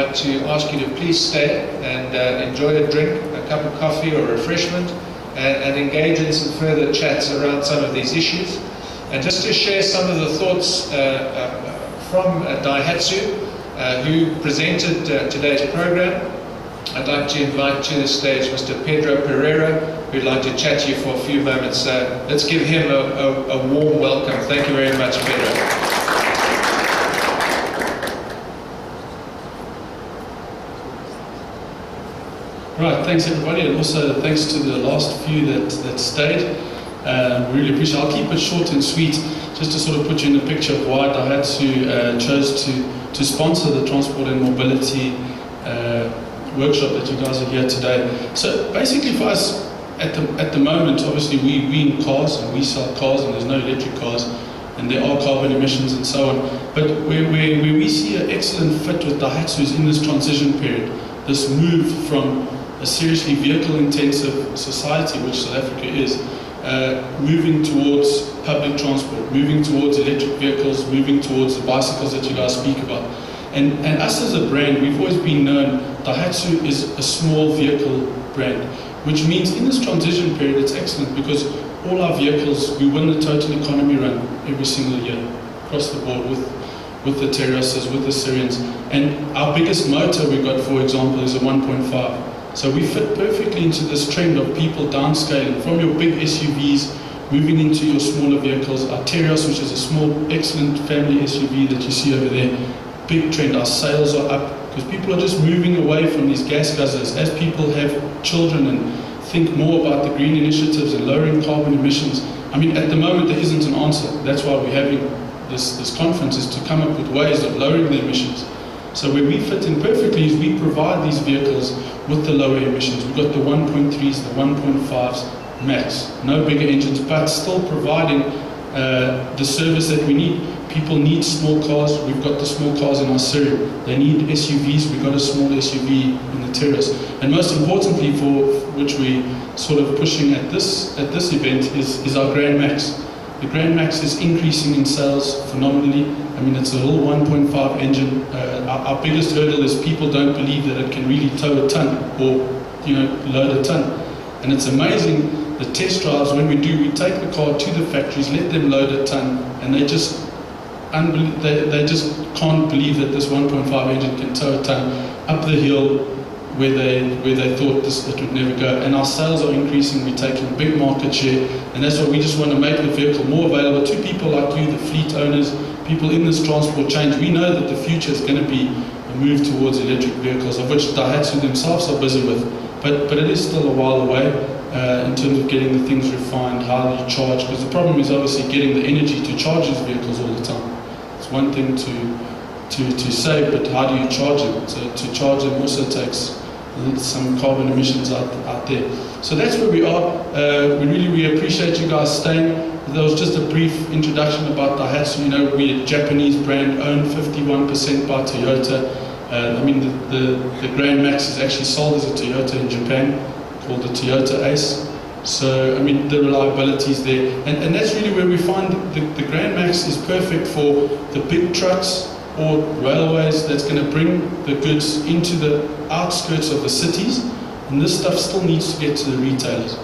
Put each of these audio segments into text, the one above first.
like to ask you to please stay and enjoy a drink, a cup of coffee or refreshment, and engage in some further chats around some of these issues. And just to share some of the thoughts from Diahatsu, who presented today's program, I'd like to invite to the stage Mr. Pedro Pereira, who'd like to chat to you for a few moments. Let's give him a warm welcome. Thank you very much, Pedro. Right, thanks everybody, and also thanks to the last few that stayed. Really appreciate it. I'll keep it short and sweet, just to sort of put you in the picture of why Diahatsu chose to sponsor the transport and mobility workshop that you guys are here today. So basically for us, at the moment, obviously we in cars, and we sell cars, and there's no electric cars, and there are carbon emissions and so on. But where we see an excellent fit with Diahatsu is in this transition period, this move from a seriously vehicle-intensive society, which South Africa is, moving towards public transport, moving towards electric vehicles, moving towards the bicycles that you guys speak about. And us as a brand, we've always been known, Diahatsu is a small vehicle brand, which means in this transition period it's excellent because all our vehicles, we win the total economy run every single year, across the board with the Terrasses, with the Syrians. And our biggest motor we got, for example, is a 1.5. So we fit perfectly into this trend of people downscaling from your big SUVs, moving into your smaller vehicles. Our Terios, which is a small, excellent family SUV that you see over there, big trend. Our sales are up because people are just moving away from these gas guzzlers. As people have children and think more about the green initiatives and lowering carbon emissions, I mean, at the moment there isn't an answer. That's why we're having this conference, is to come up with ways of lowering the emissions. So where we fit in perfectly is we provide these vehicles with the lower emissions. We've got the 1.3s, the 1.5s max, no bigger engines, but still providing the service that we need. People need small cars. We've got the small cars in our series. They need SUVs. We've got a small SUV in the Terrace. And most importantly, for which we sort of pushing at this event, is our Grand Max. The Grand Max is increasing in sales phenomenally. I mean, it's a little 1.5 engine. Our biggest hurdle is people don't believe that it can really tow a ton or, load a ton. And it's amazing, the test drives, when we take the car to the factories, let them load a ton, and they just can't believe that this 1.5 engine can tow a ton up the hill where they thought it would never go. And our sales are increasing. We're taking a big market share, and that's why we just want to make the vehicle more available to people like you, the fleet owners, people in this transport change. We know that the future is going to be a move towards electric vehicles, of which Diahatsu themselves are busy with. But it is still a while away in terms of getting the things refined, how you charge, because the problem is obviously getting the energy to charge these vehicles all the time. It's one thing to save, but how do you charge them? So to charge them also takes some carbon emissions out there. So that's where we are. We appreciate you guys staying. That was just a brief introduction about Diahatsu. We're a Japanese brand, owned 51% by Toyota. I mean, the Grand Max is actually sold as a Toyota in Japan, called the Toyota Ace. So, I mean, the reliability is there. And that's really where we find the Grand Max is perfect for the big trucks or railways that's going to bring the goods into the outskirts of the cities. And this stuff still needs to get to the retailers.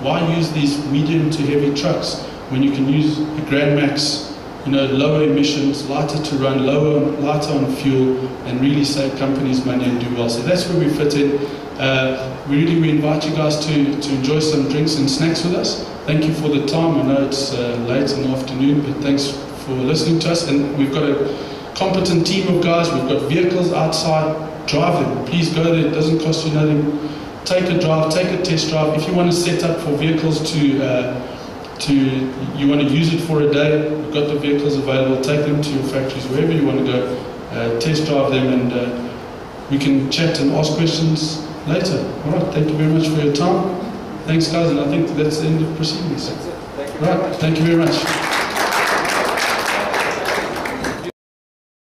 Why use these medium to heavy trucks when you can use the Grand Max, lower emissions, lighter to run, lighter on fuel, and really save companies money and do well. So that's where we fit in. We invite you guys to enjoy some drinks and snacks with us. Thank you for the time. I know it's late in the afternoon, but thanks for listening to us. And we've got a competent team of guys. We've got vehicles outside. Drive them. Please go there. It doesn't cost you nothing. Take a drive. Take a test drive. If you want to set up for vehicles you want to use it for a day, we've got the vehicles available. Take them to your factories, wherever you want to go. Test drive them, and we can chat and ask questions later. All right, thank you very much for your time. Thanks, guys, and I think that's the end of proceedings. That's it. Thank you very much. Thank you very much.